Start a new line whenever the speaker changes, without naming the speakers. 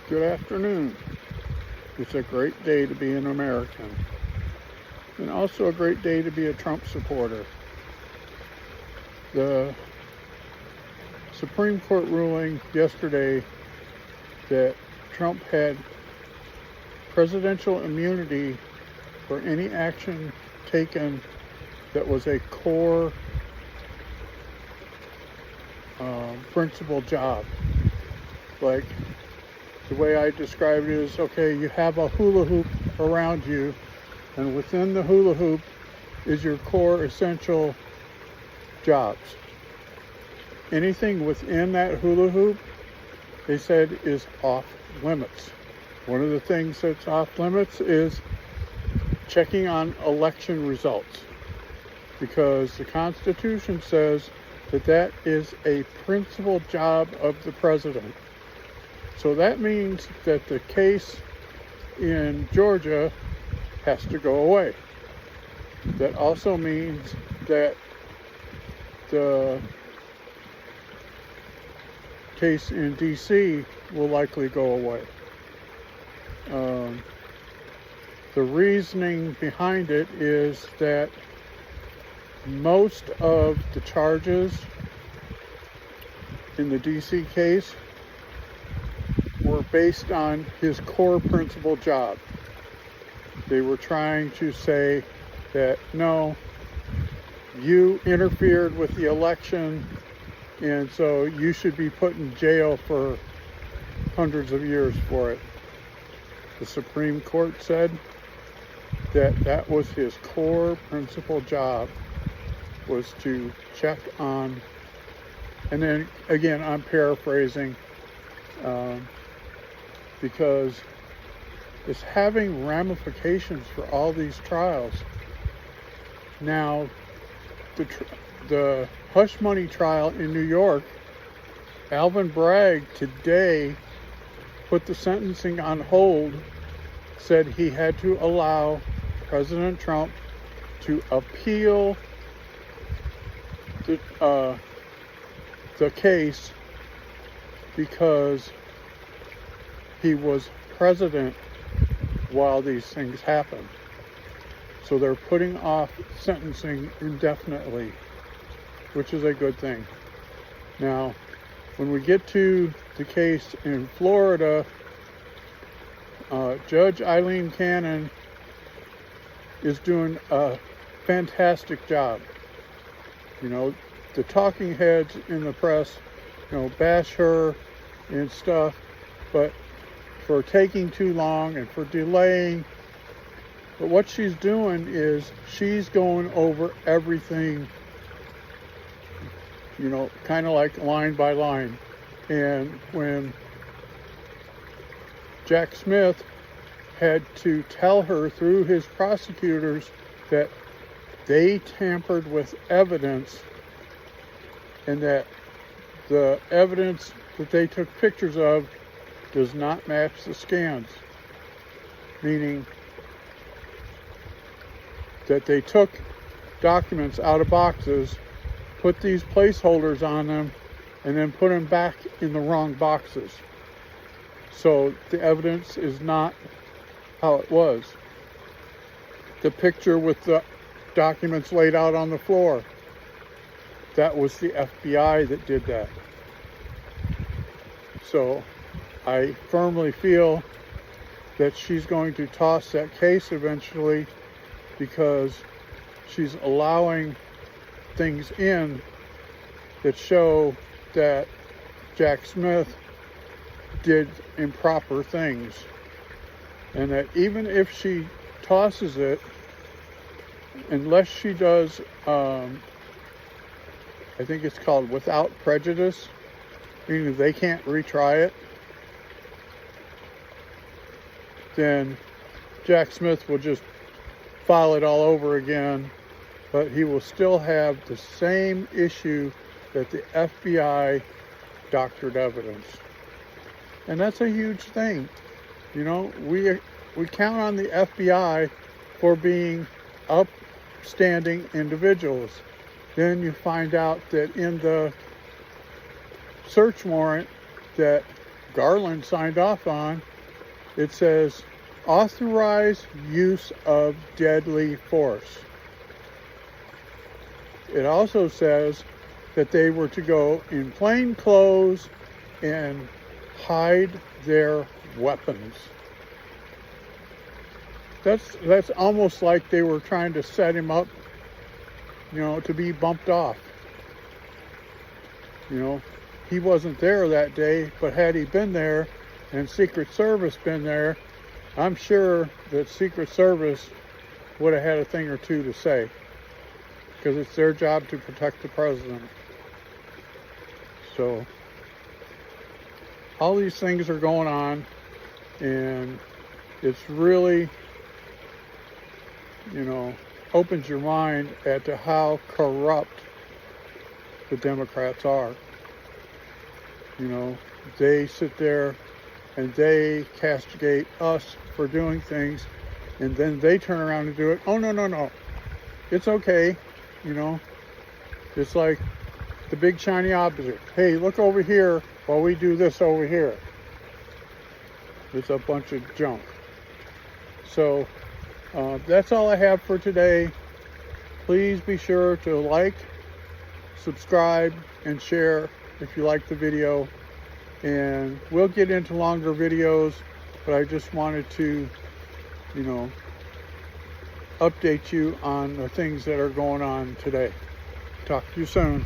Good afternoon. It's a great day to be an American, and also a great day to be a Trump supporter. The Supreme Court ruling yesterday that Trump had presidential immunity for any action taken that was a core principal job. Like, the way I describe it is, okay, you have a hula hoop around you, and within the hula hoop is your core essential jobs. Anything within that hula hoop, they said, is off limits. One of the things that's off limits is checking on election results, because the Constitution says that that is a principal job of the president. So that means that the case in Georgia has to go away. That also means that the case in DC will likely go away. The reasoning behind it is that most of the charges in the DC case were based on his core principal job. They were trying to say that, no, you interfered with the election, and so you should be put in jail for hundreds of years for it. The Supreme Court said that that was his core principal job, was to check on, and then again, I'm paraphrasing, because it's having ramifications for all these trials. Now, the hush money trial in New York, Alvin Bragg today put the sentencing on hold, said he had to allow President Trump to appeal the case because he was president while these things happened. So they're putting off sentencing indefinitely, which is a good thing. Now, when we get to the case in Florida, Judge Eileen Cannon is doing a fantastic job. You know, the talking heads in the press, bash her and stuff, but for taking too long and for delaying. But what she's doing is she's going over everything, kind of like line by line. And when Jack Smith had to tell her through his prosecutors that they tampered with evidence and that the evidence that they took pictures of does not match the scans, meaning that they took documents out of boxes, put these placeholders on them, and then put them back in the wrong boxes. So the evidence is not how it was. The picture with the documents laid out on the floor, that was the FBI that did that. So I firmly feel that she's going to toss that case eventually, because she's allowing things in that show that Jack Smith did improper things. And that even if she tosses it, unless she does, I think it's called without prejudice, meaning they can't retry it, then Jack Smith will just file it all over again, but he will still have the same issue that the FBI doctored evidence. And that's a huge thing. We count on the FBI for being upstanding individuals. Then you find out that in the search warrant that Garland signed off on, it says, authorize use of deadly force. It also says that they were to go in plain clothes and hide their weapons. That's almost like they were trying to set him up, to be bumped off. He wasn't there that day, but had he been there and Secret Service been there, I'm sure that Secret Service would have had a thing or two to say, because it's their job to protect the president. So all these things are going on, and it's really, opens your mind as to how corrupt the Democrats are. They sit there and they castigate us for doing things, and then they turn around and do it. Oh, no. It's okay. It's like the big shiny object. Hey, look over here while we do this over here. It's a bunch of junk. So that's all I have for today. Please be sure to like, subscribe, and share if you like the video. And we'll get into longer videos, but I just wanted to, update you on the things that are going on today. Talk to you soon.